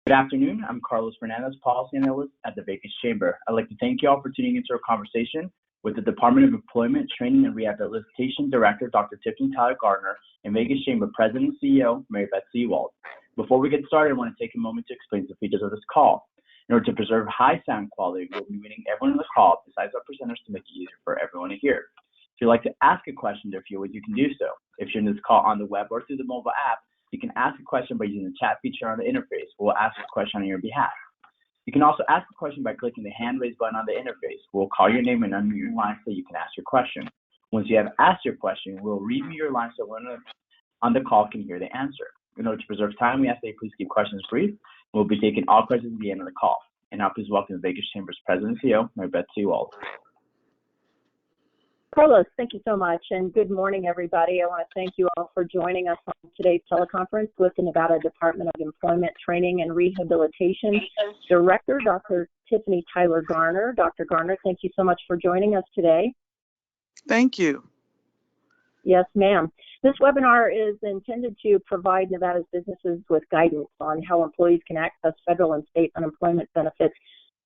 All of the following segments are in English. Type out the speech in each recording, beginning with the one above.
Good afternoon. I'm Carlos Fernandez, Policy Analyst at the Vegas Chamber. I'd like to thank you all for tuning into our conversation with the Department of Employment, Training, and Rehabilitation Director, Dr. Tiffany Tyler-Garner, and Vegas Chamber President and CEO, Mary Beth Seawald. Before we get started, I want to take a moment to explain the features of this call. In order to preserve high sound quality, we'll be muting everyone on the call besides our presenters to make it easier for everyone to hear. If you'd like to ask a question, there are a few ways you can do so. If you're in this call on the web or through the mobile app, you can ask a question by using the chat feature on the interface. We'll ask a question on your behalf. You can also ask a question by clicking the hand raise button on the interface. We'll call your name and unmute your line so you can ask your question. Once you have asked your question, we'll remute your line so everyone on the call can hear the answer. In order to preserve time, we ask that you please keep questions brief. We'll be taking all questions at the end of the call. And now please welcome the Vegas Chamber's President and CEO, Mary Beth Seawald. Carlos, thank you so much, and good morning, everybody. I want to thank you all for joining us on today's teleconference with the Nevada Department of Employment, Training, and Rehabilitation Director, Dr. Tiffany Tyler-Garner. Dr. Garner, thank you so much for joining us today. Thank you. Yes, ma'am. This webinar is intended to provide Nevada's businesses with guidance on how employees can access federal and state unemployment benefits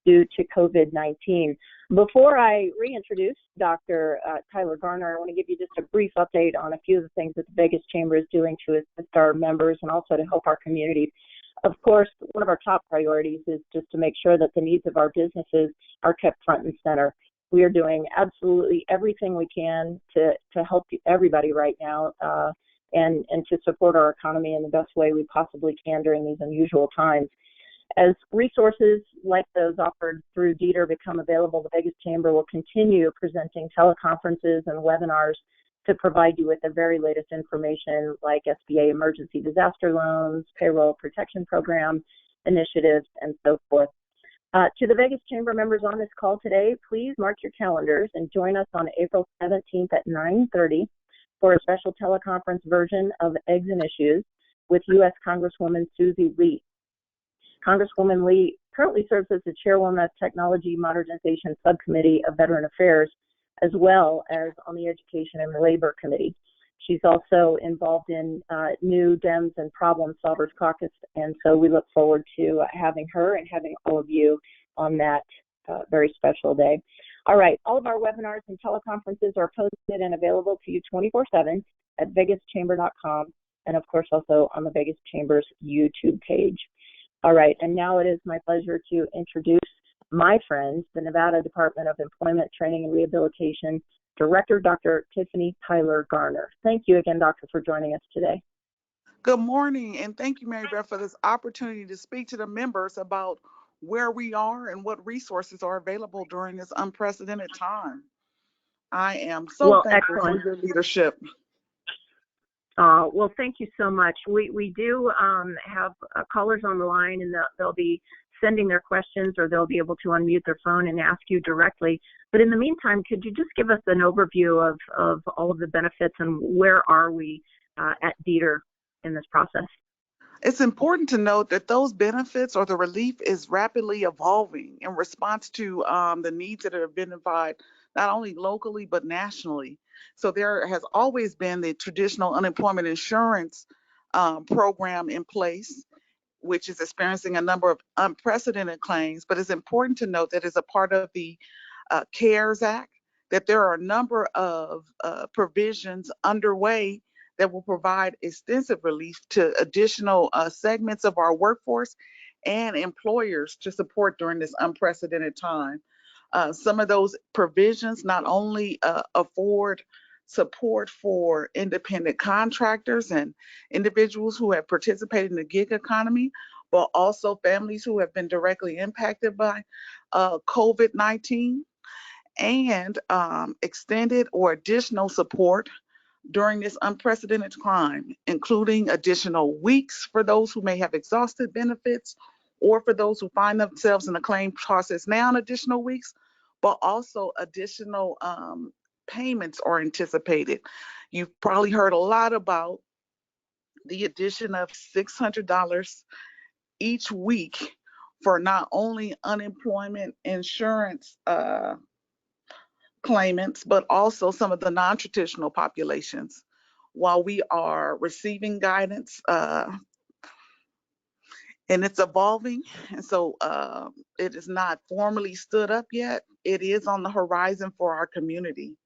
due to COVID-19. Before I reintroduce Dr. Tyler-Garner, I want to give you just a brief update on a few of the things that the Vegas Chamber is doing to assist our members and also to help our community. Of course, one of our top priorities is just to make sure that the needs of our businesses are kept front and center. We are doing absolutely everything we can to help everybody right now and to support our economy in the best way we possibly can during these unusual times. As resources like those offered through DETR become available, the Vegas Chamber will continue presenting teleconferences and webinars to provide you with the very latest information like SBA emergency disaster loans, payroll protection program initiatives, and so forth. To the Vegas Chamber members on this call today, please mark your calendars and join us on April 17th at 9:30 for a special teleconference version of Eggs and Issues with U.S. Congresswoman Susie Lee. Congresswoman Lee currently serves as the chairwoman of Technology Modernization Subcommittee of Veteran Affairs, as well as on the Education and Labor Committee. She's also involved in New Dems and Problem Solvers Caucus, and so we look forward to having her and having all of you on that very special day. All right, all of our webinars and teleconferences are posted and available to you 24/7 at vegaschamber.com, and of course also on the Vegas Chamber's YouTube page. All right, and now it is my pleasure to introduce my friend, the Nevada Department of Employment, Training, and Rehabilitation Director, Dr. Tiffany Tyler-Garner. Thank you again, Doctor, for joining us today. Good morning, and thank you, Mary Beth, for this opportunity to speak to the members about where we are and what resources are available during this unprecedented time. I am so thankful for your leadership. Well, thank you so much. We do have callers on the line, and they'll be sending their questions, or they'll be able to unmute their phone and ask you directly. But in the meantime, could you just give us an overview of all of the benefits and where are we at DETR in this process? It's important to note that those benefits or the relief is rapidly evolving in response to the needs that are identified not only locally but nationally. So there has always been the traditional unemployment insurance program in place, which is experiencing a number of unprecedented claims, but it's important to note that as a part of the CARES Act, that there are a number of provisions underway that will provide extensive relief to additional segments of our workforce and employers to support during this unprecedented time. Some of those provisions not only afford support for independent contractors and individuals who have participated in the gig economy, but also families who have been directly impacted by COVID-19, and extended or additional support during this unprecedented time, including additional weeks for those who may have exhausted benefits, or for those who find themselves in the claim process now in additional weeks, but also additional payments are anticipated. You've probably heard a lot about the addition of $600 each week for not only unemployment insurance claimants, but also some of the non-traditional populations. While we are receiving guidance and it's evolving. And so it is not formally stood up yet. It is on the horizon for our community.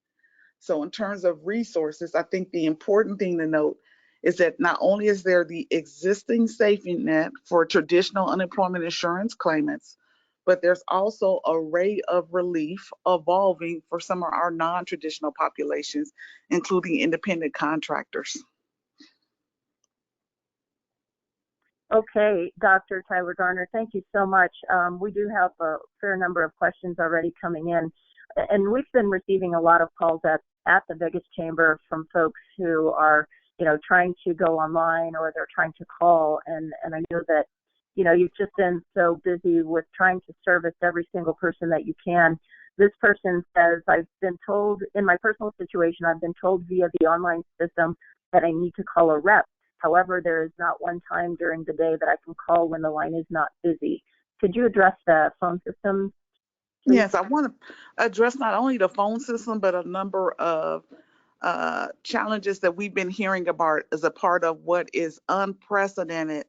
So in terms of resources, I think the important thing to note is that not only is there the existing safety net for traditional unemployment insurance claimants, but there's also an array of relief evolving for some of our non-traditional populations, including independent contractors. Okay, Dr. Tyler-Garner, thank you so much. We do have a fair number of questions already coming in, and we've been receiving a lot of calls at the Vegas Chamber from folks who are, trying to go online or they're trying to call, and I know that, you've just been so busy with trying to service every single person that you can. This person says, I've been told, in my personal situation, I've been told via the online system that I need to call a rep. However, there is not one time during the day that I can call when the line is not busy. Could you address the phone system, please? Yes, I want to address not only the phone system, but a number of challenges that we've been hearing about as a part of what is unprecedented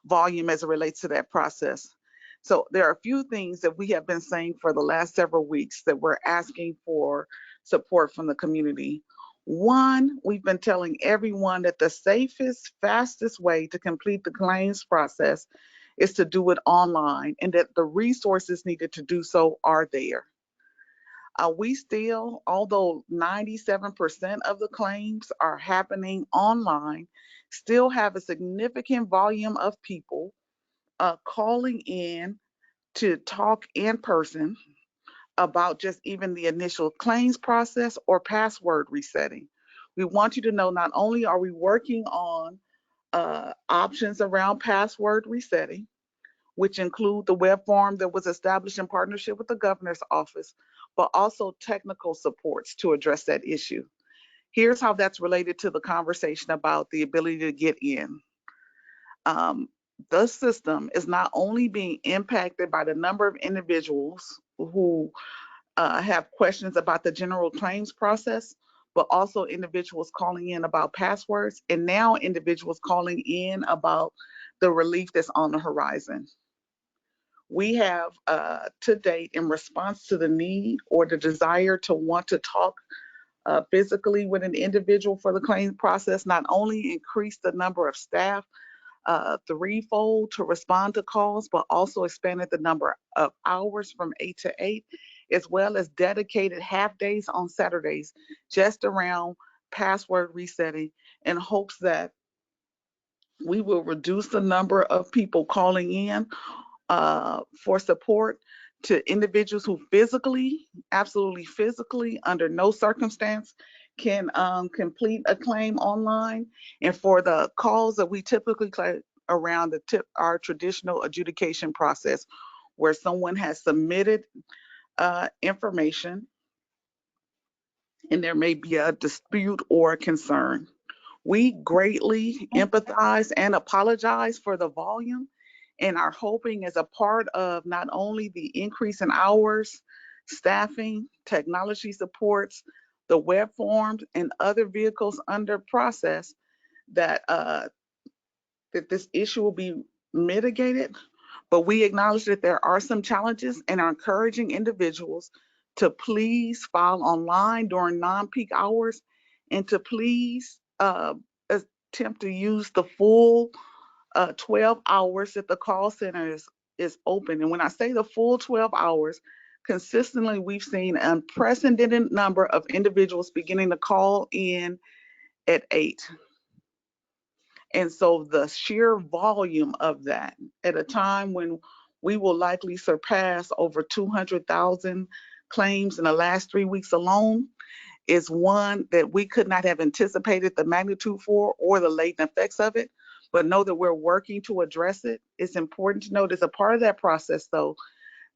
volume as it relates to that process. So there are a few things that we have been saying for the last several weeks that we're asking for support from the community. One, we've been telling everyone that the safest, fastest way to complete the claims process is to do it online, and that the resources needed to do so are there. We still, although 97% of the claims are happening online, still have a significant volume of people calling in to talk in person about just even the initial claims process or password resetting. We want you to know not only are we working on options around password resetting, which include the web form that was established in partnership with the governor's office, but also technical supports to address that issue. Here's how that's related to the conversation about the ability to get in. The system is not only being impacted by the number of individuals who have questions about the general claims process, but also individuals calling in about passwords, and now individuals calling in about the relief that's on the horizon. We have to date, in response to the need or the desire to want to talk physically with an individual for the claims process, not only increased the number of staff threefold to respond to calls, but also expanded the number of hours from 8 to 8, as well as dedicated half days on Saturdays just around password resetting, in hopes that we will reduce the number of people calling in for support to individuals who physically, absolutely physically, under no circumstance can complete a claim online, and for the calls that we typically around our traditional adjudication process, where someone has submitted information and there may be a dispute or a concern. We greatly empathize and apologize for the volume, and are hoping, as a part of not only the increase in hours, staffing, technology supports, the web forms, and other vehicles under process, that that this issue will be mitigated. But we acknowledge that there are some challenges, and are encouraging individuals to please file online during non-peak hours, and to please attempt to use the full 12 hours that the call center is open. And when I say the full 12 hours, consistently we've seen an unprecedented number of individuals beginning to call in at 8. And so the sheer volume of that, at a time when we will likely surpass over 200,000 claims in the last 3 weeks alone, is one that we could not have anticipated the magnitude for, or the latent effects of it, but know that we're working to address it. It's important to note, as a part of that process, though,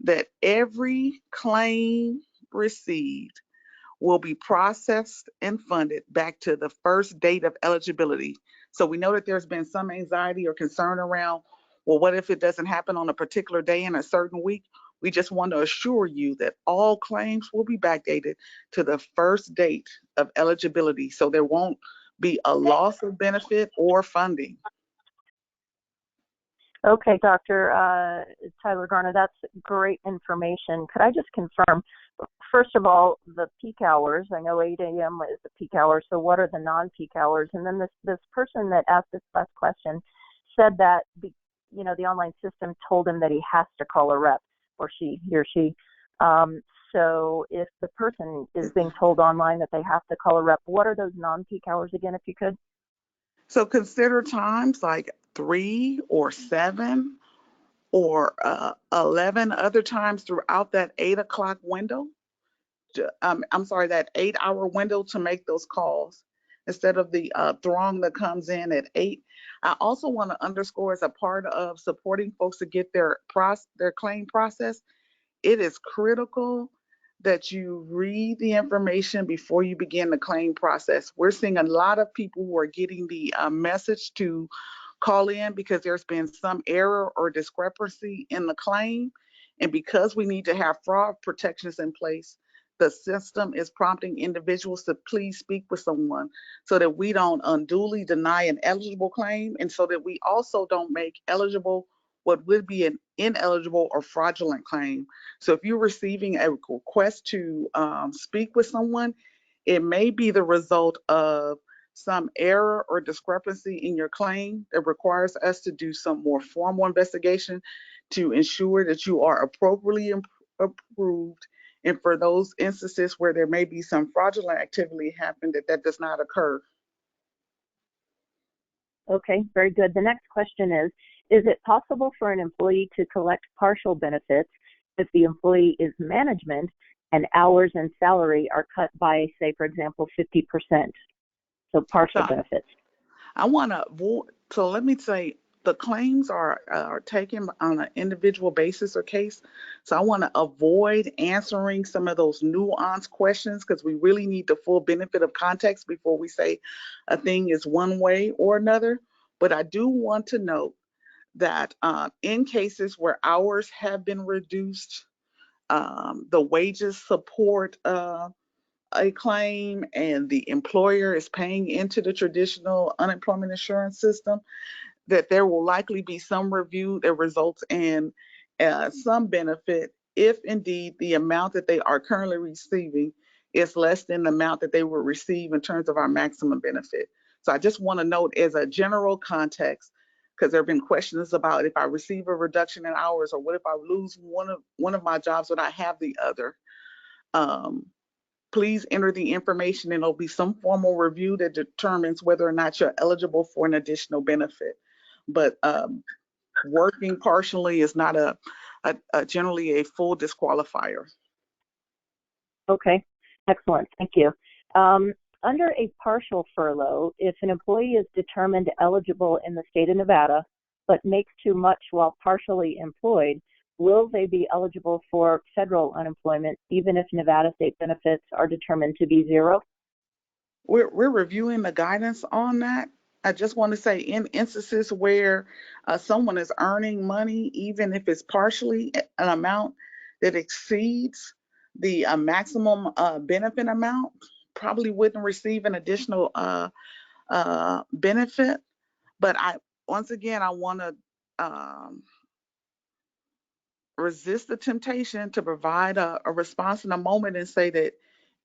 that every claim received will be processed and funded back to the first date of eligibility. So we know that there's been some anxiety or concern around, well, what if it doesn't happen on a particular day in a certain week? We just want to assure you that all claims will be backdated to the first date of eligibility, so there won't be a loss of benefit or funding. Okay, Dr. Tyler-Garner, that's great information. Could I just confirm, first of all, the peak hours? I know 8 a.m. is the peak hour, so what are the non-peak hours? And then this person that asked this last question said that, the online system told him that he has to call a rep, he or she. So if the person is being told online that they have to call a rep, what are those non-peak hours again, if you could? So consider times like 3 or 7 or 11 other times throughout that 8 o'clock window. I'm sorry, that 8 hour window to make those calls instead of the throng that comes in at 8. I also want to underscore, as a part of supporting folks to get their claim process, it is critical that you read the information before you begin the claim process. We're seeing a lot of people who are getting the message to call in because there's been some error or discrepancy in the claim. And because we need to have fraud protections in place, the system is prompting individuals to please speak with someone so that we don't unduly deny an eligible claim, and so that we also don't make eligible what would be an ineligible or fraudulent claim. So if you're receiving a request to speak with someone, it may be the result of some error or discrepancy in your claim that requires us to do some more formal investigation to ensure that you are appropriately approved. And for those instances where there may be some fraudulent activity happen, that does not occur. Okay, very good. The next question is it possible for an employee to collect partial benefits if the employee is management and hours and salary are cut by, say, for example, 50%? So partial benefits. I want to, so let me say, the claims are taken on an individual basis or case. So I want to avoid answering some of those nuanced questions because we really need the full benefit of context before we say a thing is one way or another. But I do want to note that in cases where hours have been reduced, the wages support a claim and the employer is paying into the traditional unemployment insurance system, that there will likely be some review that results in some benefit if indeed the amount that they are currently receiving is less than the amount that they will receive in terms of our maximum benefit. So I just want to note as a general context, because there have been questions about if I receive a reduction in hours or what if I lose one of my jobs but I have the other. Please enter the information and there'll be some formal review that determines whether or not you're eligible for an additional benefit. But working partially is not generally a full disqualifier. Okay, excellent. Thank you. Under a partial furlough, if an employee is determined eligible in the state of Nevada but makes too much while partially employed, will they be eligible for federal unemployment even if Nevada state benefits are determined to be zero? We're reviewing the guidance on that. I just want to say, in instances where someone is earning money, even if it's partially an amount that exceeds the maximum benefit amount, probably wouldn't receive an additional benefit. But once again, I want to resist the temptation to provide a response in a moment and say that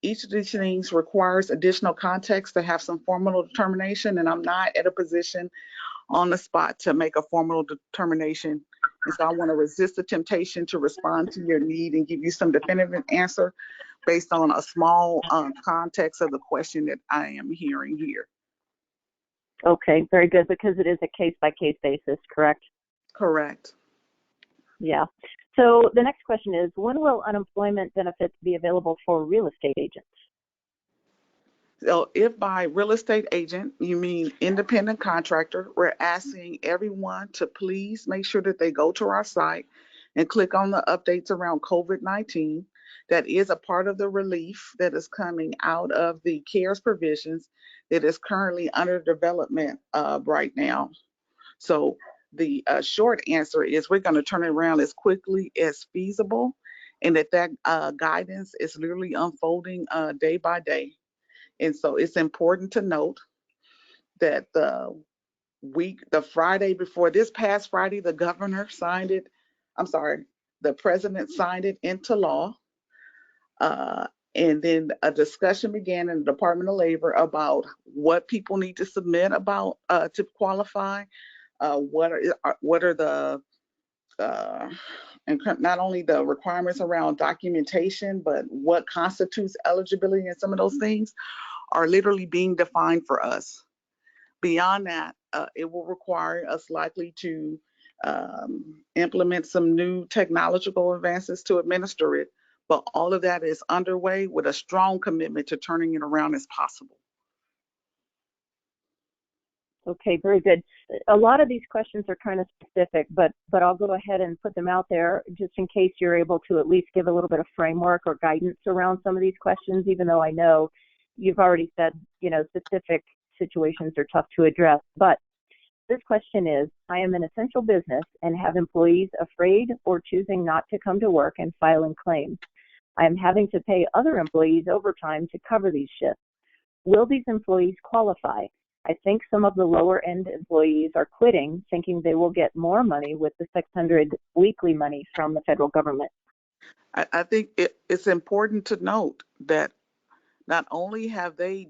each of these things requires additional context to have some formal determination, and I'm not at a position on the spot to make a formal determination. And so I want to resist the temptation to respond to your need and give you some definitive answer based on a small context of the question that I am hearing here. Okay, very good, because it is a case-by-case basis, correct? Correct. Yeah. So the next question is, when will unemployment benefits be available for real estate agents? So if by real estate agent, you mean independent contractor, we're asking everyone to please make sure that they go to our site and click on the updates around COVID-19. That is a part of the relief that is coming out of the CARES provisions that is currently under development right now. So the short answer is we're going to turn it around as quickly as feasible, and that guidance is literally unfolding day by day. And so it's important to note that the Friday before this past Friday, the governor signed it. I'm sorry, the president signed it into law. Uh, and then a discussion began in the Department of Labor about what people need to submit about to qualify. What are the and not only the requirements around documentation, but what constitutes eligibility, and some of those things are literally being defined for us. Beyond that, it will require us likely to implement some new technological advances to administer it, but all of that is underway with a strong commitment to turning it around as possible. Okay, very good. A lot of these questions are kind of specific, but I'll go ahead and put them out there just in case you're able to at least give a little bit of framework or guidance around some of these questions, even though I know you've already said, specific situations are tough to address. But this question is, I am an essential business and have employees afraid or choosing not to come to work and filing claims. I am having to pay other employees overtime to cover these shifts. Will these employees qualify? I think some of the lower end employees are quitting, thinking they will get more money with the $600 weekly money from the federal government. I think it's important to note that not only have they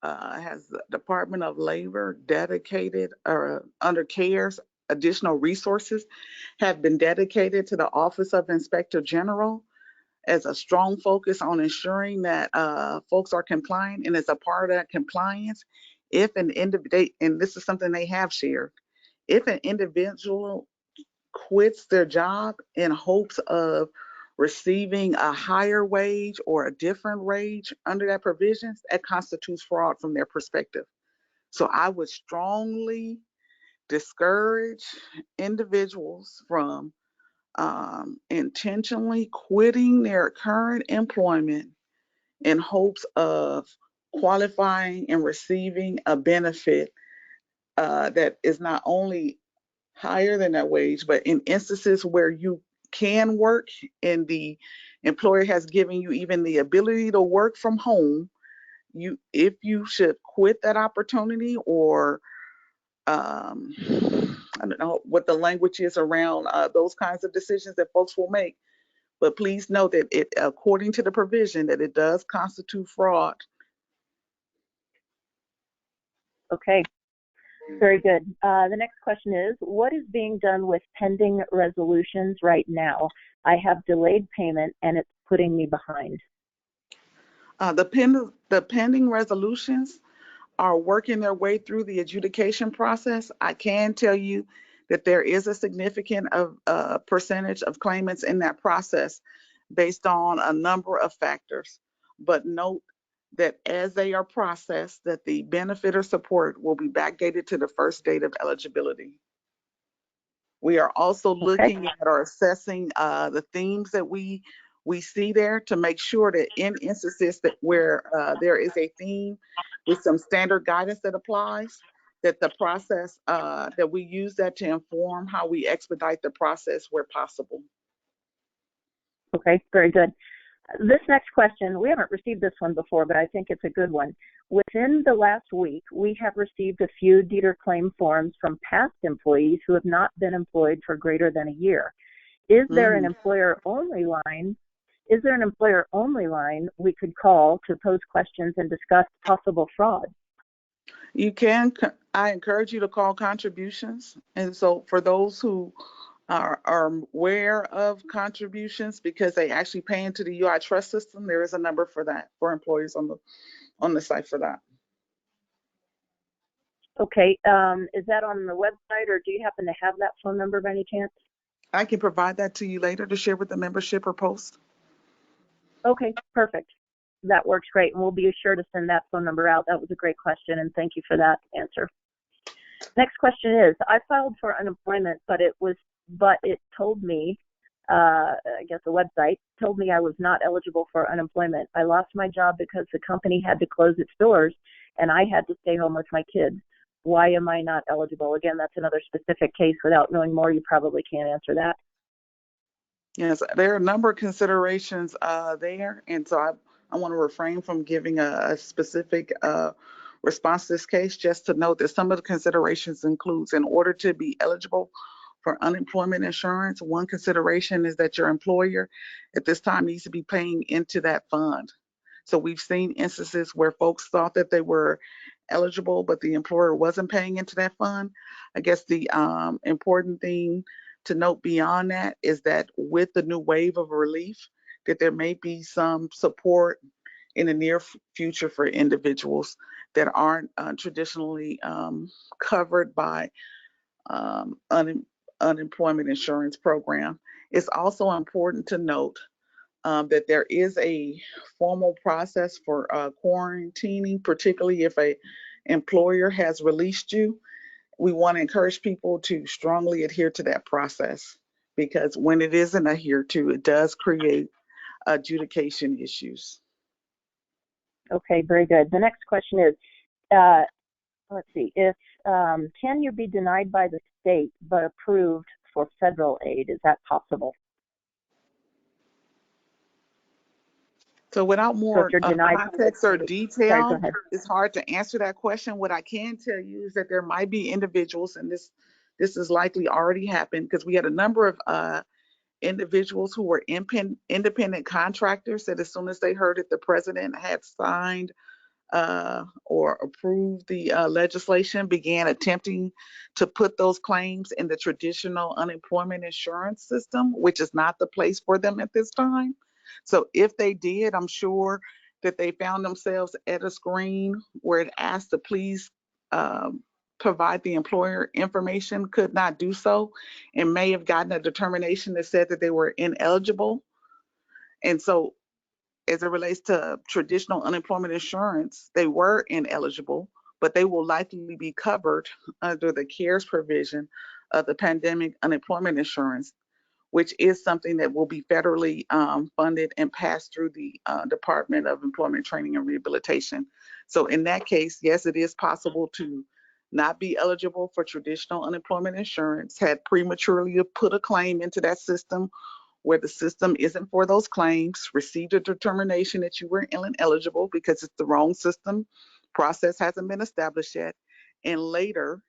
has the Department of Labor dedicated, or under CARES, additional resources have been dedicated to the Office of Inspector General as a strong focus on ensuring that folks are compliant. And as a part of that compliance, if an individual, and this is something they have shared, if an individual quits their job in hopes of receiving a higher wage or a different wage under that provision, that constitutes fraud from their perspective. So I would strongly discourage individuals from intentionally quitting their current employment in hopes of qualifying and receiving a benefit that is not only higher than that wage, but in instances where you can work and the employer has given you even the ability to work from home, if you should quit that opportunity, or I don't know what the language is around those kinds of decisions that folks will make. But please know that it, according to the provision, that it does constitute fraud. Okay, very good. The next question is, what is being done with pending resolutions right now? I have delayed payment and it's putting me behind. The pending resolutions are working their way through the adjudication process. I can tell you that there is a significant percentage of claimants in that process based on a number of factors. But note that as they are processed, that the benefit or support will be backdated to the first date of eligibility. We are also looking at or assessing the themes that we see there to make sure that in instances that where there is a theme with some standard guidance that applies, that the process, that we use that to inform how we expedite the process where possible. Okay, very good. This next question, we haven't received this one before, but I think it's a good one. Within the last week, we have received a few DETR claim forms from past employees who have not been employed for greater than a year. Is there an employer-only line? Is there an employer-only line we could call to pose questions and discuss possible fraud? You can. I encourage you to call contributions. And so for those who are aware of contributions because they actually pay into the UI trust system, there is a number for that, for employees on the site for that. Okay, is that on the website, or do you happen to have that phone number by any chance? I can provide that to you later to share with the membership or post. Okay, perfect. That works great, and we'll be sure to send that phone number out. That was a great question, and thank you for that answer. Next question is, I filed for unemployment, but it told me, I guess the website told me I was not eligible for unemployment. I lost my job because the company had to close its doors and I had to stay home with my kids. Why am I not eligible? Again, that's another specific case. Without knowing more, you probably can't answer that. Yes, there are a number of considerations there. And so I want to refrain from giving a specific response to this case, just to note that some of the considerations includes, in order to be eligible for unemployment insurance, one consideration is that your employer at this time needs to be paying into that fund. So we've seen instances where folks thought that they were eligible, but the employer wasn't paying into that fund. I guess the important thing to note beyond that is that with the new wave of relief, that there may be some support in the near future for individuals that aren't traditionally covered by unemployment insurance program. It's also important to note that there is a formal process for quarantining, particularly if a employer has released you. We want to encourage people to strongly adhere to that process, because when it isn't adhered to, it does create adjudication issues. Okay, very good. The next question is, let's see, if can you be denied by the state but approved for federal aid? Is that possible? So without more context or detail, sorry, it's hard to answer that question. What I can tell you is that there might be individuals, and this is likely already happened, because we had a number of individuals who were independent contractors that as soon as they heard that the president had signed or approved the legislation, began attempting to put those claims in the traditional unemployment insurance system, which is not the place for them at this time. So if they did, I'm sure that they found themselves at a screen where it asked to please provide the employer information, could not do so, and may have gotten a determination that said that they were ineligible. And so as it relates to traditional unemployment insurance, they were ineligible, but they will likely be covered under the CARES provision of the pandemic unemployment insurance, which is something that will be federally funded and passed through the Department of Employment Training and Rehabilitation. So in that case, yes, it is possible to not be eligible for traditional unemployment insurance, had prematurely put a claim into that system where the system isn't for those claims, received a determination that you were ineligible because it's the wrong system, process hasn't been established yet, and later,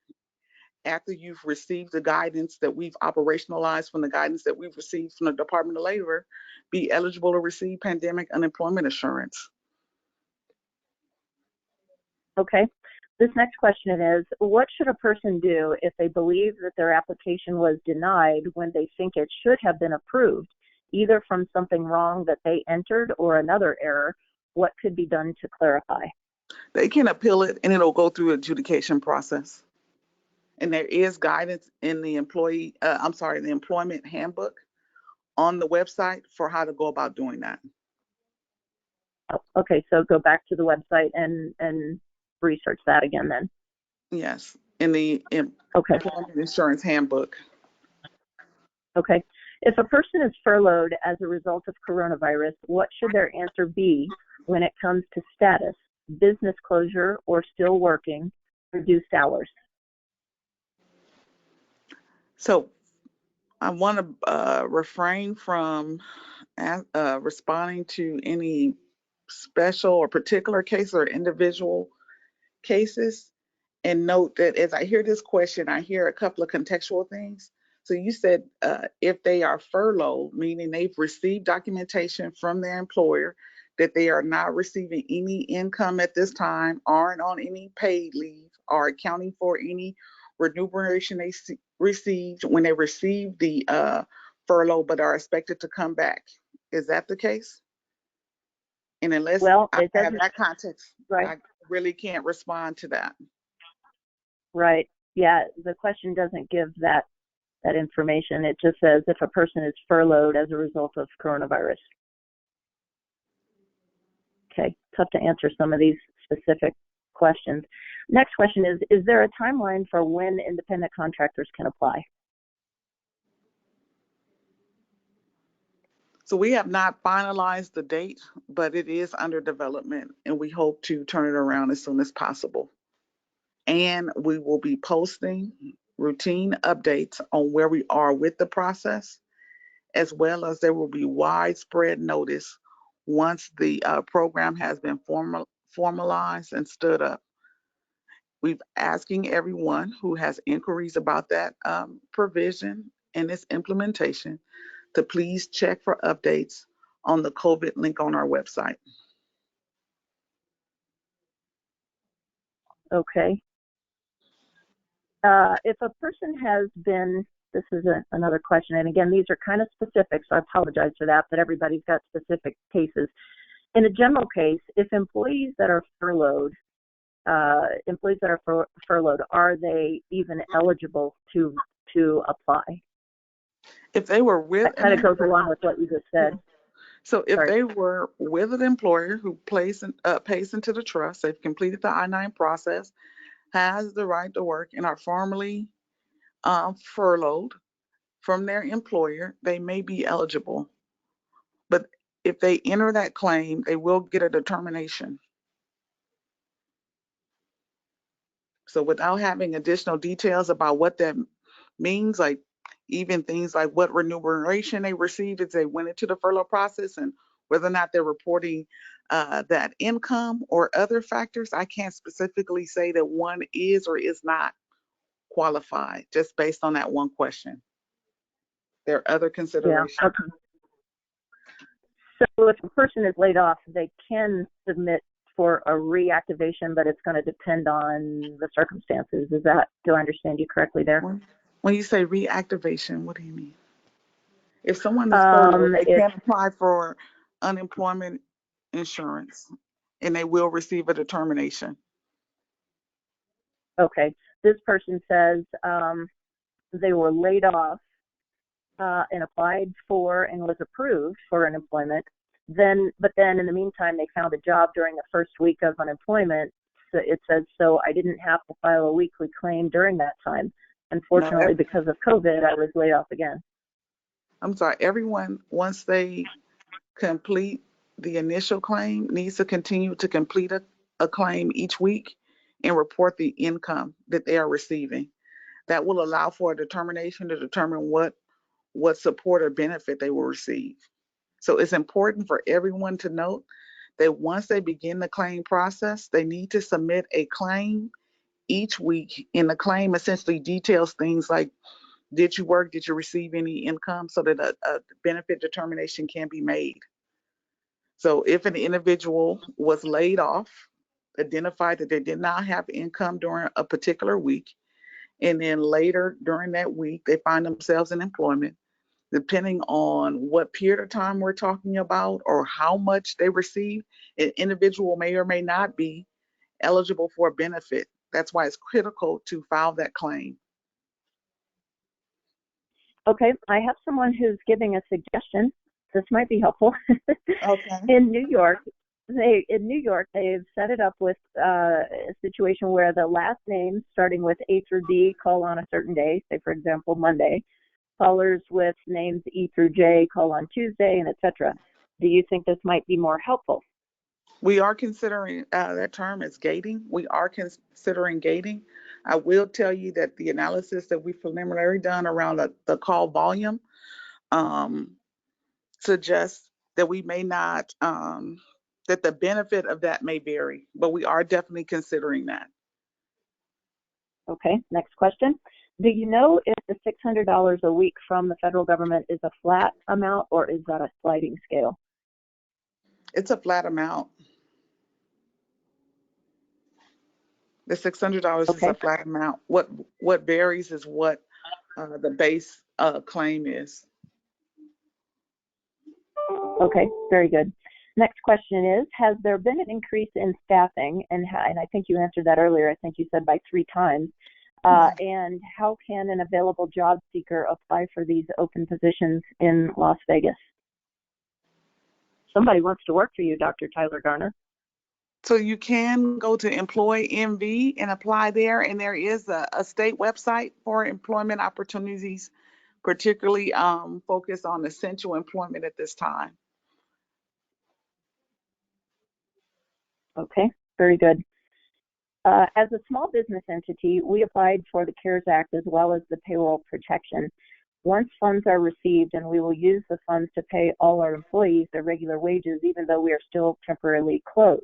after you've received the guidance that we've operationalized from the guidance that we've received from the Department of Labor, be eligible to receive pandemic unemployment insurance. Okay. This next question is, what should a person do if they believe that their application was denied when they think it should have been approved, either from something wrong that they entered or another error? What could be done to clarify? They can appeal it and it'll go through adjudication process. And there is guidance in the the employment handbook on the website for how to go about doing that. Oh, okay, so go back to the website and research that again then. Yes, in the employment insurance handbook. Okay. If a person is furloughed as a result of coronavirus, what should their answer be when it comes to status, business closure, or still working, reduced hours? So I want to refrain from responding to any special or particular case or individual cases, and note that as I hear this question, I hear a couple of contextual things. So you said if they are furloughed, meaning they've received documentation from their employer that they are not receiving any income at this time, aren't on any paid leave, are accounting for any remuneration they received when they received the furlough, but are expected to come back. Is that the case? And unless I have that context, right, I really can't respond to that. Right. Yeah, the question doesn't give that information. It just says if a person is furloughed as a result of coronavirus. Okay, tough to answer some of these specific questions. Next question is there a timeline for when independent contractors can apply? So we have not finalized the date, but it is under development, and we hope to turn it around as soon as possible. And we will be posting routine updates on where we are with the process, as well as there will be widespread notice once the program has been formalized and stood up. We've asking everyone who has inquiries about that provision and its implementation to please check for updates on the COVID link on our website. Okay. If a person has been, this is another question, and again, these are kind of specific, so I apologize for that, but everybody's got specific cases. In a general case, if employees that are furloughed, are they even eligible to apply? If they were with that kind of goes along with what you just said. So if Sorry. they were with an employer who pays into the trust, they've completed the I-9 process, has the right to work, and are formally furloughed from their employer, they may be eligible. But if they enter that claim, they will get a determination. So without having additional details about what that means, like even things like what remuneration they received as they went into the furlough process and whether or not they're reporting that income or other factors, I can't specifically say that one is or is not qualified just based on that one question. There are other considerations. Yeah. Okay. So if a person is laid off, they can submit for a reactivation, but it's going to depend on the circumstances. Do I understand you correctly there? When you say reactivation, what do you mean? If someone is furloughed, they can apply for unemployment insurance and they will receive a determination. Okay. This person says they were laid off and applied for and was approved for unemployment. But then in the meantime, they found a job during the first week of unemployment. So it says, so I didn't have to file a weekly claim during that time. Unfortunately, because of COVID, I was laid off again. I'm sorry, everyone, once they complete the initial claim, needs to continue to complete a claim each week and report the income that they are receiving. That will allow for a determination to determine what support or benefit they will receive. So it's important for everyone to note that once they begin the claim process, they need to submit a claim each week, and the claim essentially details things like, did you work, did you receive any income, so that a benefit determination can be made. So if an individual was laid off, identified that they did not have income during a particular week, and then later during that week, they find themselves in employment, depending on what period of time we're talking about or how much they receive, an individual may or may not be eligible for a benefit. That's why it's critical to file that claim. Okay, I have someone who's giving a suggestion. This might be helpful. Okay. In New York, they've set it up with a situation where the last names starting with A through D call on a certain day, say for example Monday. Callers with names E through J call on Tuesday, and etc. Do you think this might be more helpful? We are considering that term as gating. We are considering gating. I will tell you that the analysis that we've preliminarily done around the call volume suggests that we may not, that the benefit of that may vary, but we are definitely considering that. Okay, next question. Do you know if the $600 a week from the federal government is a flat amount or is that a sliding scale? It's a flat amount. The $600 is a flat amount. What varies is what the base claim is. Okay, very good. Next question is, has there been an increase in staffing? And I think you answered that earlier. I think you said by 3 times. And how can an available job seeker apply for these open positions in Las Vegas? Somebody wants to work for you, Dr. Tyler-Garner. So you can go to Employ MV and apply there, and there is a state website for employment opportunities, particularly focused on essential employment at this time. Okay, very good. As a small business entity, we applied for the CARES Act as well as the payroll protection. Once funds are received, and we will use the funds to pay all our employees their regular wages, even though we are still temporarily closed.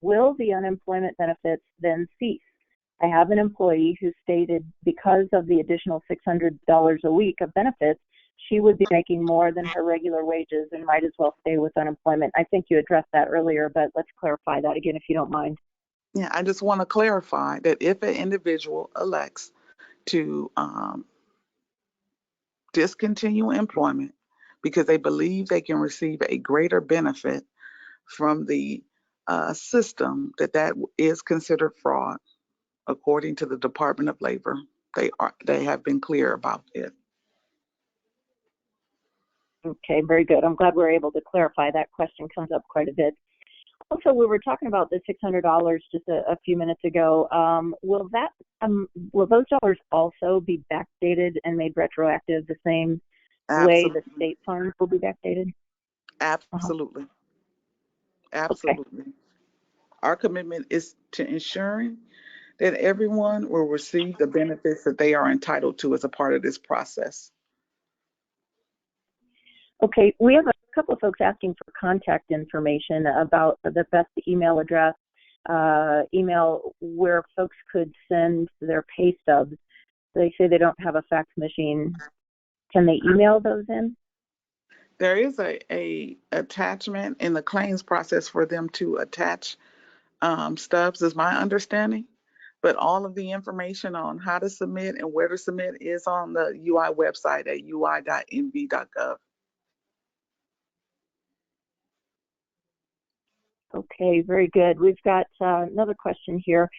Will the unemployment benefits then cease? I have an employee who stated because of the additional $600 a week of benefits, she would be making more than her regular wages and might as well stay with unemployment. I think you addressed that earlier, but let's clarify that again if you don't mind. Yeah, I just want to clarify that if an individual elects to discontinue employment because they believe they can receive a greater benefit from the system, that is considered fraud, according to the Department of Labor. They have been clear about it. Okay, very good. I'm glad we're able to clarify. That question comes up quite a bit. Also, we were talking about the $600 just a few minutes ago. Will those dollars also be backdated and made retroactive the same way the Absolutely. state funds will be backdated? Absolutely. Okay. Absolutely. Our commitment is to ensuring that everyone will receive the benefits that they are entitled to as a part of this process. Okay, we have a couple of folks asking for contact information about the best email address, email where folks could send their pay stubs. They say they don't have a fax machine. Can they email those in? There is a attachment in the claims process for them to attach stubs, is my understanding. But all of the information on how to submit and where to submit is on the UI website at ui.nv.gov. Okay, very good. We've got another question here.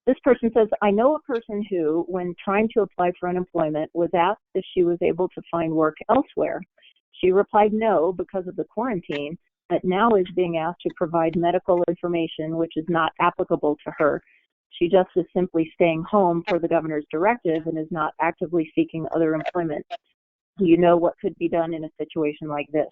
This person says, I know a person who, when trying to apply for unemployment, was asked if she was able to find work elsewhere. She replied no because of the quarantine, but now is being asked to provide medical information which is not applicable to her. She just is simply staying home for the governor's directive and is not actively seeking other employment. Do you know what could be done in a situation like this?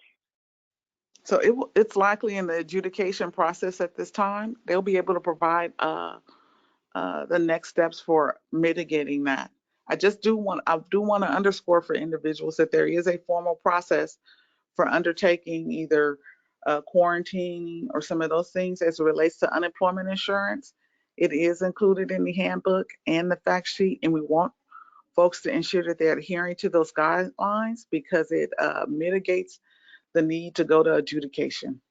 So it's likely in the adjudication process at this time. They'll be able to provide the next steps for mitigating that. I do want to underscore for individuals that there is a formal process for undertaking either quarantining or some of those things as it relates to unemployment insurance. It is included in the handbook and the fact sheet, and we want folks to ensure that they're adhering to those guidelines because it mitigates the need to go to adjudication.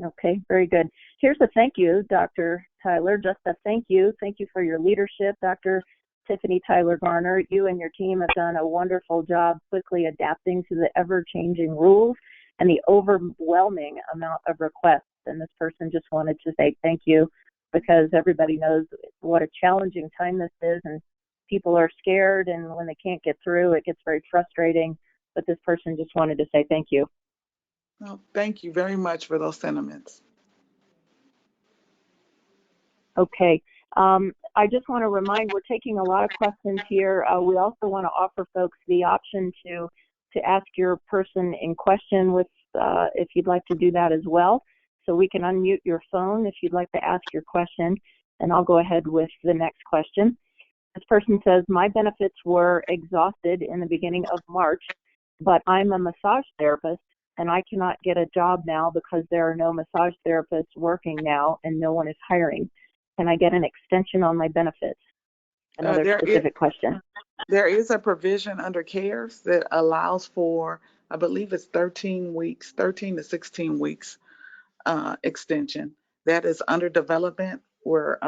Okay, very good. Here's a thank you, Dr. Tyler. Just a thank you. Thank you for your leadership, Dr. Tiffany Tyler-Garner. You and your team have done a wonderful job quickly adapting to the ever-changing rules and the overwhelming amount of requests. And this person just wanted to say thank you because everybody knows what a challenging time this is, and people are scared, and when they can't get through, it gets very frustrating. But this person just wanted to say thank you. Well, thank you very much for those sentiments. Okay. I just want to remind we're taking a lot of questions here. We also want to offer folks the option to ask your person in question with if you'd like to do that as well. So we can unmute your phone if you'd like to ask your question, and I'll go ahead with the next question. This person says, my benefits were exhausted in the beginning of March, but I'm a massage therapist and I cannot get a job now because there are no massage therapists working now and no one is hiring. Can I get an extension on my benefits? Another specific question. There is a provision under CARES that allows for, I believe it's 13 to 16 weeks extension. That is under development. We're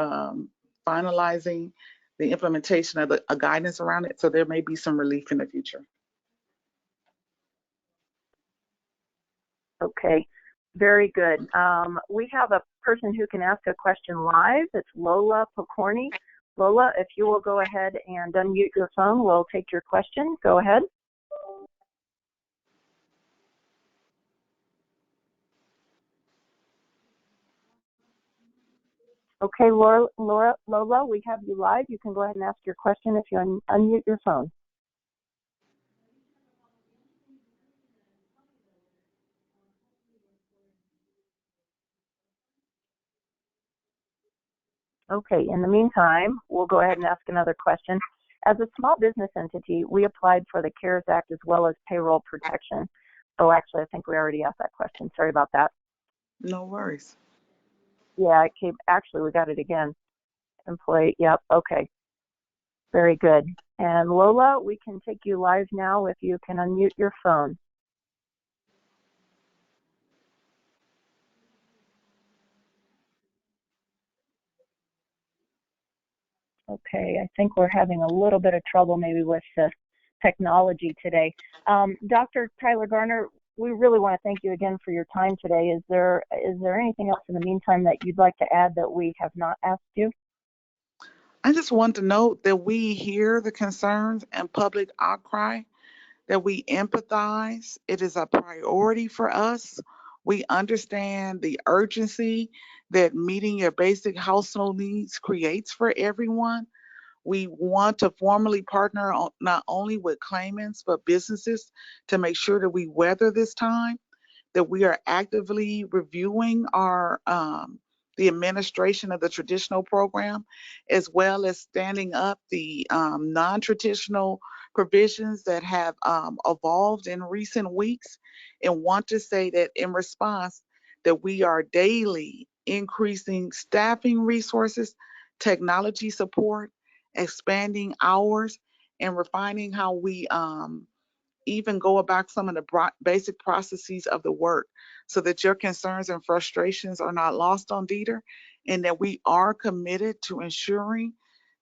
finalizing the implementation of a guidance around it, so there may be some relief in the future. Okay, very good. We have a person who can ask a question live. It's Lola Pokorny. Lola, if you will go ahead and unmute your phone, we'll take your question. Go ahead. Okay, Lola, we have you live. You can go ahead and ask your question if you unmute your phone. Okay, in the meantime, we'll go ahead and ask another question. As a small business entity, we applied for the CARES Act as well as payroll protection. Oh, actually, I think we already asked that question. Sorry about that. No worries. Yeah, actually, we got it again. employee. Yep. Okay. Very good. And Lola, we can take you live now if you can unmute your phone. Okay, I think we're having a little bit of trouble maybe with the technology today. Dr. Tyler-Garner, we really want to thank you again for your time today. Is there anything else in the meantime that you'd like to add that we have not asked you? I just want to note that we hear the concerns and public outcry, that we empathize. It is a priority for us. We understand the urgency that meeting your basic household needs creates for everyone. We want to formally partner not only with claimants, but businesses to make sure that we weather this time, that we are actively reviewing our the administration of the traditional program, as well as standing up the non-traditional provisions that have evolved in recent weeks, and want to say that in response that we are daily increasing staffing resources, technology support, expanding hours, and refining how we even go about some of the basic processes of the work, so that your concerns and frustrations are not lost on DETR, and that we are committed to ensuring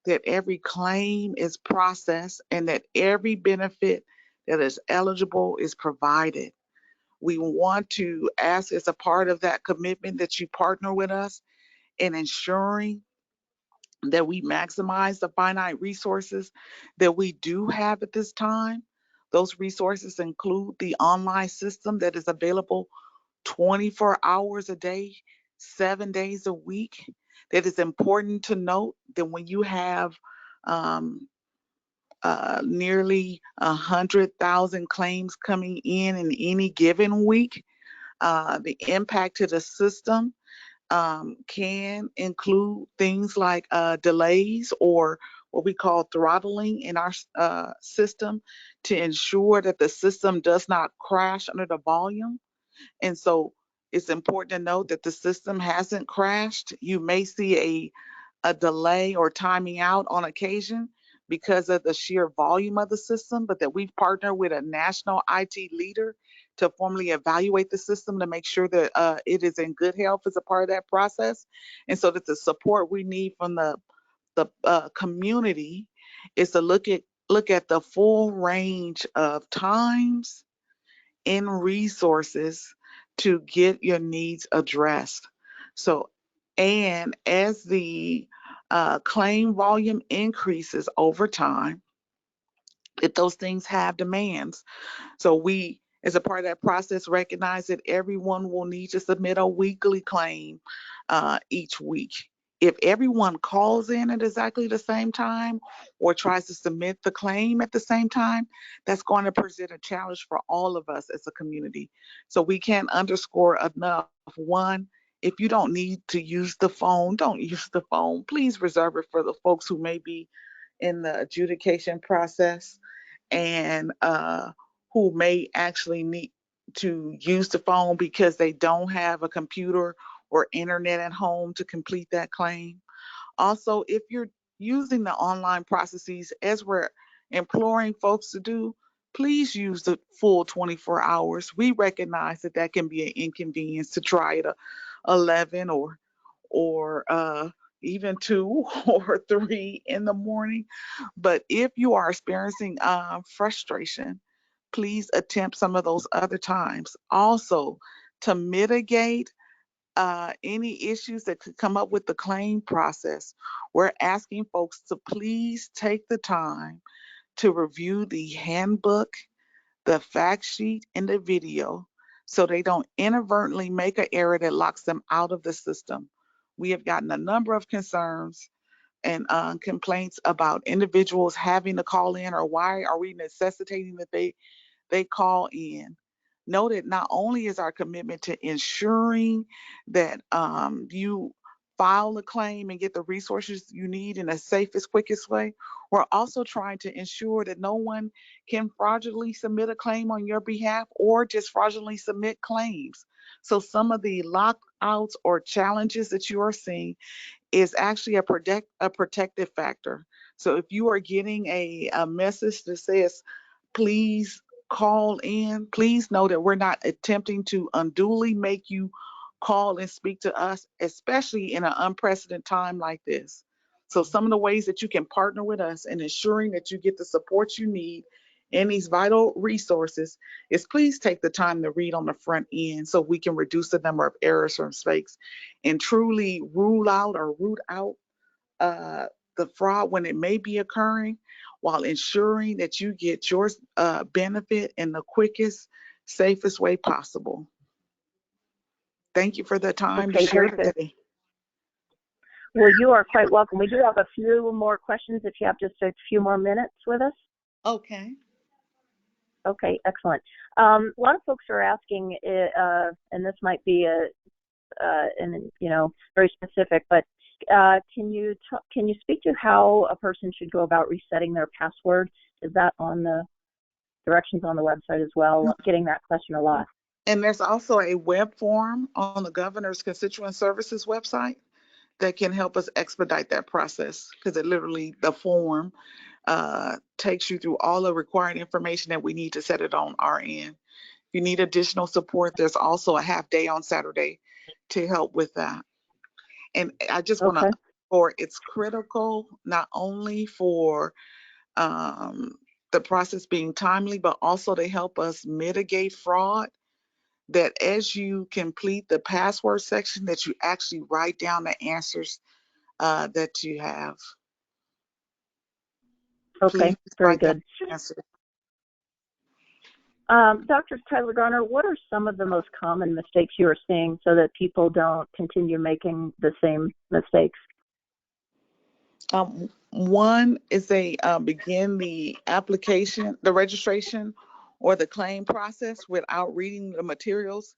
that every claim is processed and that every benefit that is eligible is provided. We want to ask, as a part of that commitment, that you partner with us in ensuring that we maximize the finite resources that we do have at this time. Those resources include the online system that is available 24 hours a day, 7 days a week. That is important to note that when you have um, nearly 100,000 claims coming in any given week, the impact to the system can include things like delays or what we call throttling in our system, to ensure that the system does not crash under the volume. And so it's important to note that the system hasn't crashed. You may see a delay or timing out on occasion because of the sheer volume of the system, but that we've partnered with a national IT leader to formally evaluate the system to make sure that it is in good health as a part of that process. And so that the support we need from the community is to look at the full range of times and resources to get your needs addressed. So, and as the claim volume increases over time, that those things have demands. So we, as a part of that process, recognize that everyone will need to submit a weekly claim each week. If everyone calls in at exactly the same time or tries to submit the claim at the same time, that's going to present a challenge for all of us as a community. So we can't underscore enough. One, if you don't need to use the phone, don't use the phone. Please reserve it for the folks who may be in the adjudication process and who may actually need to use the phone because they don't have a computer or internet at home to complete that claim. Also, if you're using the online processes, as we're imploring folks to do, please use the full 24 hours. We recognize that that can be an inconvenience to try it at 11 or even 2 or 3 in the morning. But if you are experiencing frustration, please attempt some of those other times. Also, to mitigate any issues that could come up with the claim process, we're asking folks to please take the time to review the handbook, the fact sheet, and the video so they don't inadvertently make an error that locks them out of the system. We have gotten a number of concerns and complaints about individuals having to call in, or why are we necessitating that they call in. Know that not only is our commitment to ensuring that you file a claim and get the resources you need in the safest, quickest way, we're also trying to ensure that no one can fraudulently submit a claim on your behalf or just fraudulently submit claims. So some of the lockouts or challenges that you are seeing is actually a protective factor. So if you are getting a message that says, please call in, please know that we're not attempting to unduly make you call and speak to us, especially in an unprecedented time like this. So some of the ways that you can partner with us in ensuring that you get the support you need and these vital resources is please take the time to read on the front end so we can reduce the number of errors or mistakes and truly rule out or root out uh, the fraud when it may be occurring, while ensuring that you get your benefit in the quickest, safest way possible. Thank you for the time to Okay, share very good. today. Well, you are quite welcome. We do have a few more questions if you have just a few more minutes with us. Okay. Okay, excellent. A lot of folks are asking, and this might be very specific, but can you speak to how a person should go about resetting their password? Is that on the directions on the website as well? Getting that question a lot. And there's also a web form on the Governor's Constituent Services website that can help us expedite that process, because the form takes you through all the required information that we need to set it on our end. If you need additional support, there's also a half day on Saturday to help with that. And I just want to, it's critical not only for the process being timely, but also to help us mitigate fraud, that as you complete the password section, that you actually write down the answers that you have. Okay, Please very good. Dr. Tyler-Garner, what are some of the most common mistakes you are seeing so that people don't continue making the same mistakes? One is they begin the application, the registration, or the claim process without reading the materials,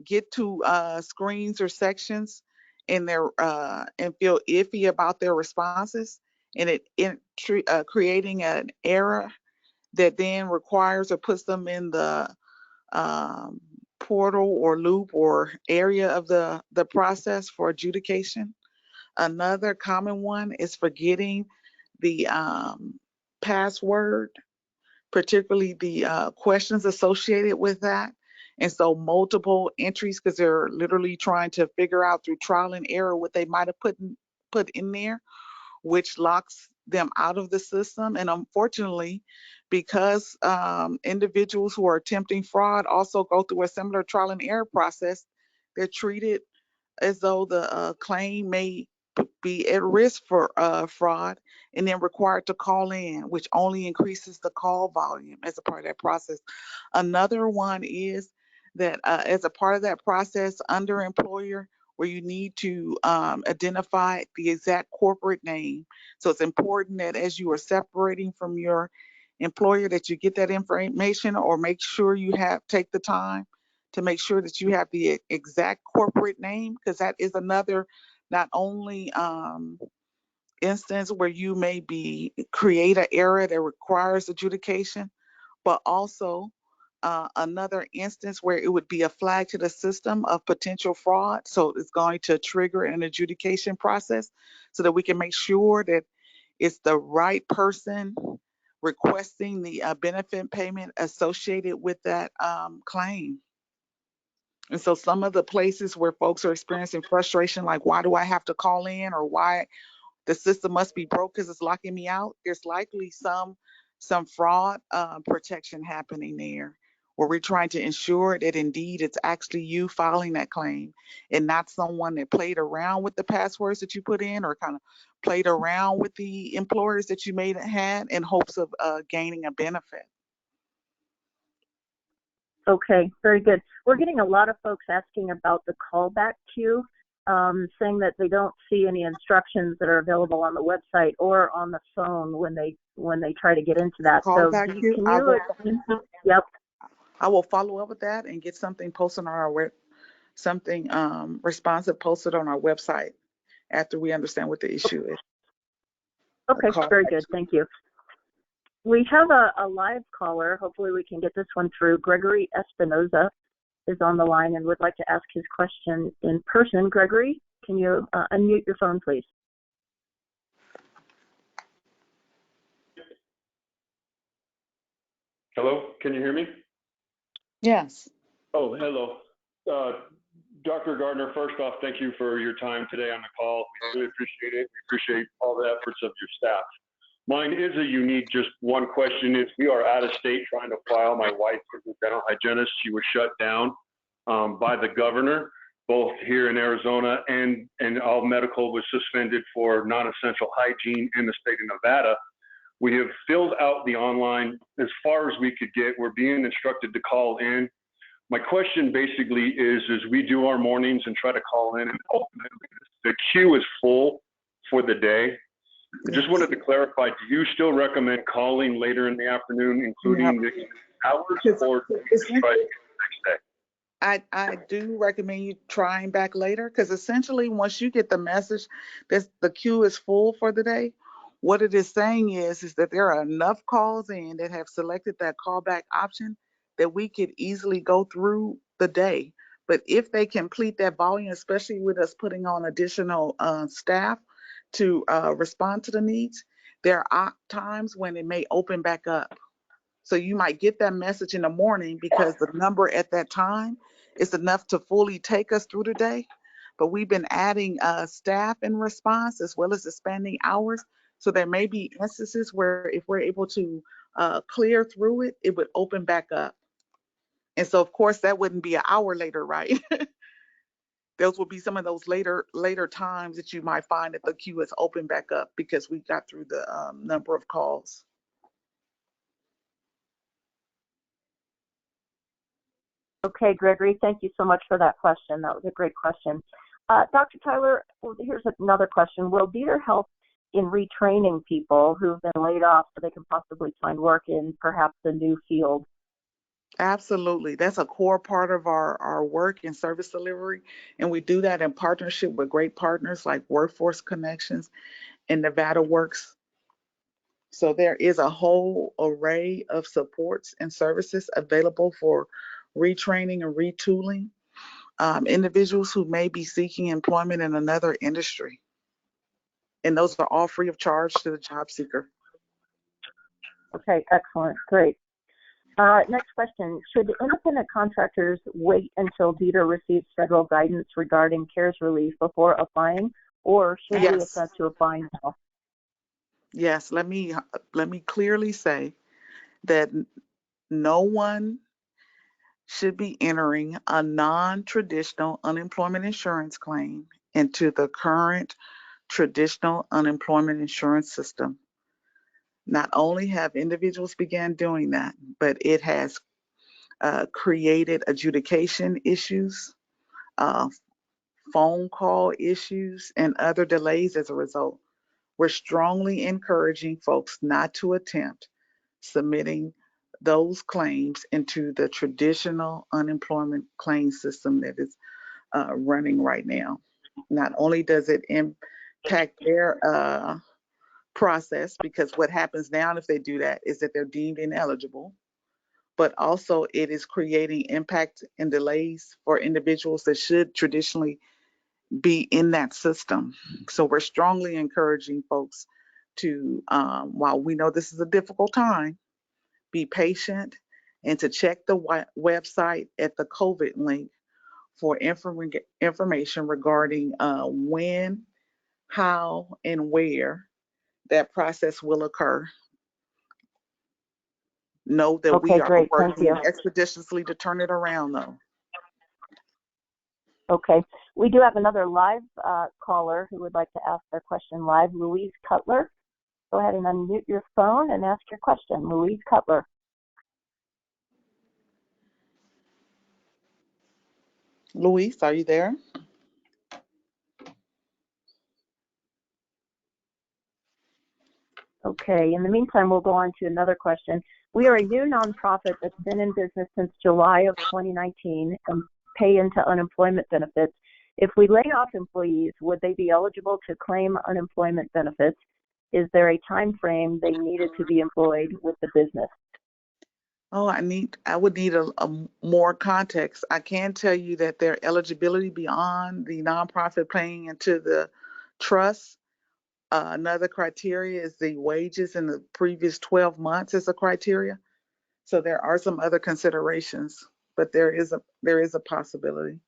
get to screens or sections and feel iffy about their responses, and creating an error that then requires or puts them in the portal or loop or area of the process for adjudication. Another common one is forgetting the password, particularly the questions associated with that. And so multiple entries, because they're literally trying to figure out through trial and error what they might have put in there, which locks them out of the system. And unfortunately, because individuals who are attempting fraud also go through a similar trial and error process, they're treated as though the claim may be at risk for fraud and then required to call in, which only increases the call volume as a part of that process. Another one is that as a part of that process, under employer, where you need to identify the exact corporate name. So it's important that as you are separating from your employer that you get that information, or make sure you take the time to make sure that you have the exact corporate name, because that is another not only instance where you may create an error that requires adjudication, but also another instance where it would be a flag to the system of potential fraud. So it's going to trigger an adjudication process so that we can make sure that it's the right person requesting the benefit payment associated with that claim. And so some of the places where folks are experiencing frustration, like, why do I have to call in, or why the system must be broke because it's locking me out, there's likely some fraud protection happening there, where we're trying to ensure that indeed it's actually you filing that claim and not someone that played around with the passwords that you put in, or kind of played around with the employers that you may have had in hopes of gaining a benefit. Okay, very good. We're getting a lot of folks asking about the callback queue, saying that they don't see any instructions that are available on the website or on the phone when they try to get into that. Callback queue. Yep. I will follow up with that and get something posted on our responsive posted on our website after we understand what the issue is. Okay, very good. Thank you. We have a live caller. Hopefully we can get this one through. Gregory Espinoza is on the line and would like to ask his question in person. Gregory, Can you unmute your phone, please? Hello, can you hear me? Yes. Oh, hello. Dr. Gardner, first off, thank you for your time today on the call. We really appreciate it. We appreciate all the efforts of your staff. Mine is a unique, just one question is we are out of state trying to file. My wife is a dental hygienist. She was shut down by the governor, both here in Arizona, and all medical was suspended for non-essential hygiene in the state of Nevada. We have filled out the online as far as we could get. We're being instructed to call in. My question basically is we do our mornings and try to call in, and ultimately the queue is full for the day. I just wanted to clarify, do you still recommend calling later in the afternoon, including the hours, or do you try the next day? I do recommend you trying back later, because essentially once you get the message that the queue is full for the day, what it is saying is that there are enough calls in that have selected that callback option that we could easily go through the day. But if they complete that volume, especially with us putting on additional staff to respond to the needs, there are times when it may open back up. So you might get that message in the morning because the number at that time is enough to fully take us through the day. But we've been adding staff in response as well as expanding hours. So there may be instances where if we're able to clear through it, it would open back up. And so, of course, that wouldn't be an hour later, right? Those will be some of those later times that you might find that the queue is open back up because we got through the number of calls. Okay, Gregory, thank you so much for that question. That was a great question. Dr. Tyler, here's another question. Will DETR help in retraining people who've been laid off so they can possibly find work in perhaps a new field? Absolutely. That's a core part of our work in service delivery. And we do that in partnership with great partners like Workforce Connections and Nevada Works. So there is a whole array of supports and services available for retraining and retooling individuals who may be seeking employment in another industry. And those are all free of charge to the job seeker. Okay, excellent, great. Next question, should independent contractors wait until DETR receives federal guidance regarding CARES relief before applying, or should we attempt to apply now? Yes, let me clearly say that no one should be entering a non-traditional unemployment insurance claim into the current traditional unemployment insurance system. Not only have individuals began doing that, but it has created adjudication issues, phone call issues, and other delays as a result. We're strongly encouraging folks not to attempt submitting those claims into the traditional unemployment claim system that is running right now. Not only does it impact their process, because what happens now if they do that is that they're deemed ineligible, but also it is creating impact and delays for individuals that should traditionally be in that system. So we're strongly encouraging folks to, while we know this is a difficult time, be patient and to check the website at the COVID link for information regarding when, how, and where that process will occur. Know that we are working expeditiously to turn it around, though. Okay. We do have another live caller who would like to ask their question live. Louise Cutler. Go ahead and unmute your phone and ask your question. Louise Cutler. Louise, are you there? Okay. In the meantime, we'll go on to another question. We are a new nonprofit that's been in business since July of 2019 and pay into unemployment benefits. If we lay off employees, would they be eligible to claim unemployment benefits? Is there a time frame they needed to be employed with the business? Oh, I would need a more context. I can tell you that their eligibility beyond the nonprofit paying into the trust. Another criteria is the wages in the previous 12 months as a criteria. So there are some other considerations, but there is a possibility.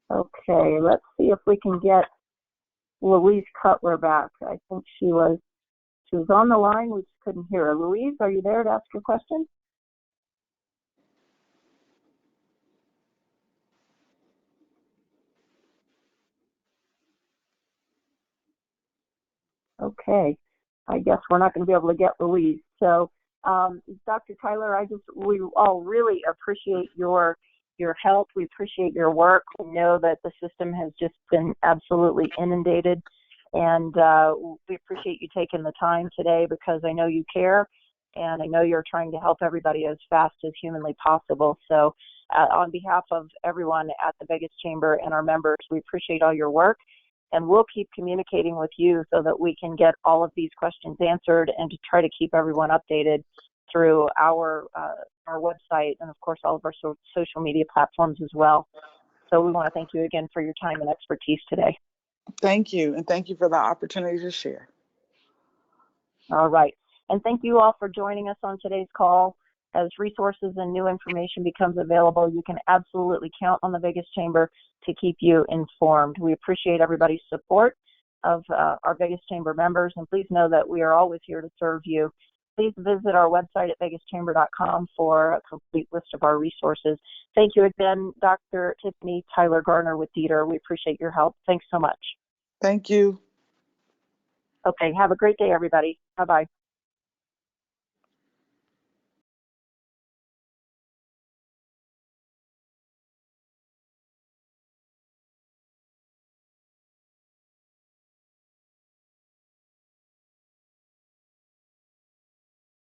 Okay, let's see if we can get Louise Cutler back. I think she was on the line. We just couldn't hear her. Louise, are you there to ask your question? Okay, I guess we're not going to be able to get Louise. So, Dr. Tyler, we all really appreciate your help. We appreciate your work. We know that the system has just been absolutely inundated, and we appreciate you taking the time today because I know you care, and I know you're trying to help everybody as fast as humanly possible. So, on behalf of everyone at the Vegas Chamber and our members, we appreciate all your work. And we'll keep communicating with you so that we can get all of these questions answered and to try to keep everyone updated through our website and, of course, all of our social media platforms as well. So we want to thank you again for your time and expertise today. Thank you, and thank you for the opportunity to share. All right. And thank you all for joining us on today's call. As resources and new information becomes available, you can absolutely count on the Vegas Chamber to keep you informed. We appreciate everybody's support of our Vegas Chamber members, and please know that we are always here to serve you. Please visit our website at vegaschamber.com for a complete list of our resources. Thank you again, Dr. Tiffany Tyler-Garner with DETR. We appreciate your help. Thanks so much. Thank you. Okay, have a great day, everybody. Bye-bye.